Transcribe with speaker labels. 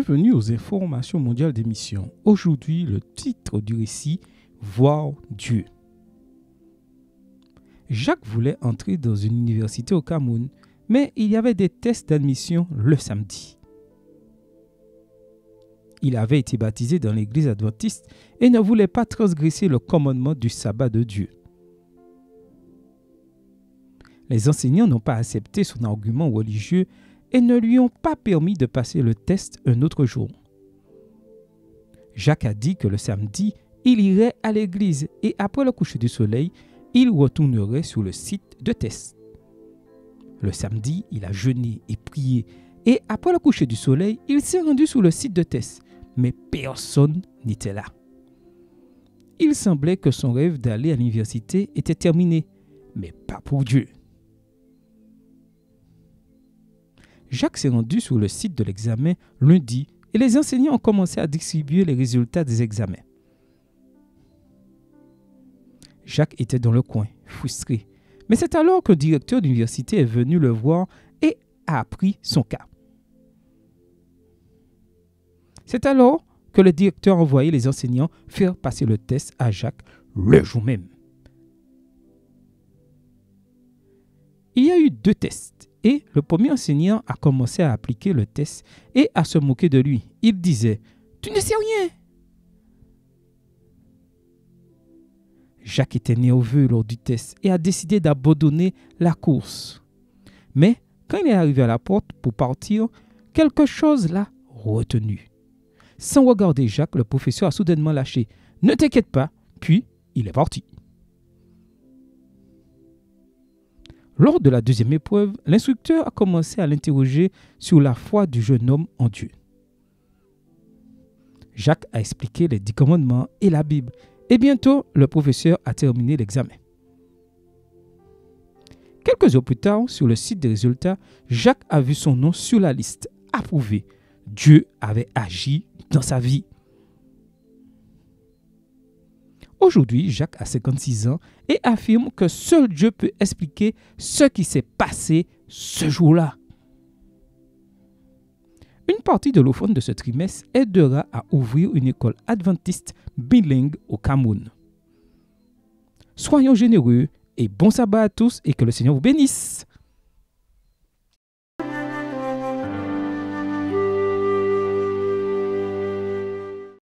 Speaker 1: Bienvenue aux informations mondiales d'émission. Aujourd'hui, le titre du récit, Voir Dieu. Jacques voulait entrer dans une université au Cameroun, mais il y avait des tests d'admission le samedi. Il avait été baptisé dans l'église adventiste et ne voulait pas transgresser le commandement du sabbat de Dieu. Les enseignants n'ont pas accepté son argument religieux et ne lui ont pas permis de passer le test un autre jour. Jacques a dit que le samedi, il irait à l'église et après le coucher du soleil, il retournerait sur le site de test. Le samedi, il a jeûné et prié et après le coucher du soleil, il s'est rendu sur le site de test, mais personne n'était là. Il semblait que son rêve d'aller à l'université était terminé, mais pas pour Dieu. Jacques s'est rendu sur le site de l'examen lundi et les enseignants ont commencé à distribuer les résultats des examens. Jacques était dans le coin, frustré. Mais c'est alors que le directeur d'université est venu le voir et a appris son cas. C'est alors que le directeur a envoyé les enseignants faire passer le test à Jacques le jour même. Il y a eu 2 tests et le premier enseignant a commencé à appliquer le test et à se moquer de lui. Il disait « Tu ne sais rien !» Jacques était nerveux lors du test et a décidé d'abandonner la course. Mais quand il est arrivé à la porte pour partir, quelque chose l'a retenu. Sans regarder Jacques, le professeur a soudainement lâché « Ne t'inquiète pas !» puis il est parti. Lors de la deuxième épreuve, l'instructeur a commencé à l'interroger sur la foi du jeune homme en Dieu. Jacques a expliqué les 10 commandements et la Bible. Et bientôt, le professeur a terminé l'examen. Quelques heures plus tard, sur le site des résultats, Jacques a vu son nom sur la liste. Approuvé. Dieu avait agi dans sa vie. Aujourd'hui, Jacques a 56 ans et affirme que seul Dieu peut expliquer ce qui s'est passé ce jour-là. Une partie de l'offrande de ce trimestre aidera à ouvrir une école adventiste bilingue au Cameroun. Soyons généreux et bon sabbat à tous et que le Seigneur vous bénisse.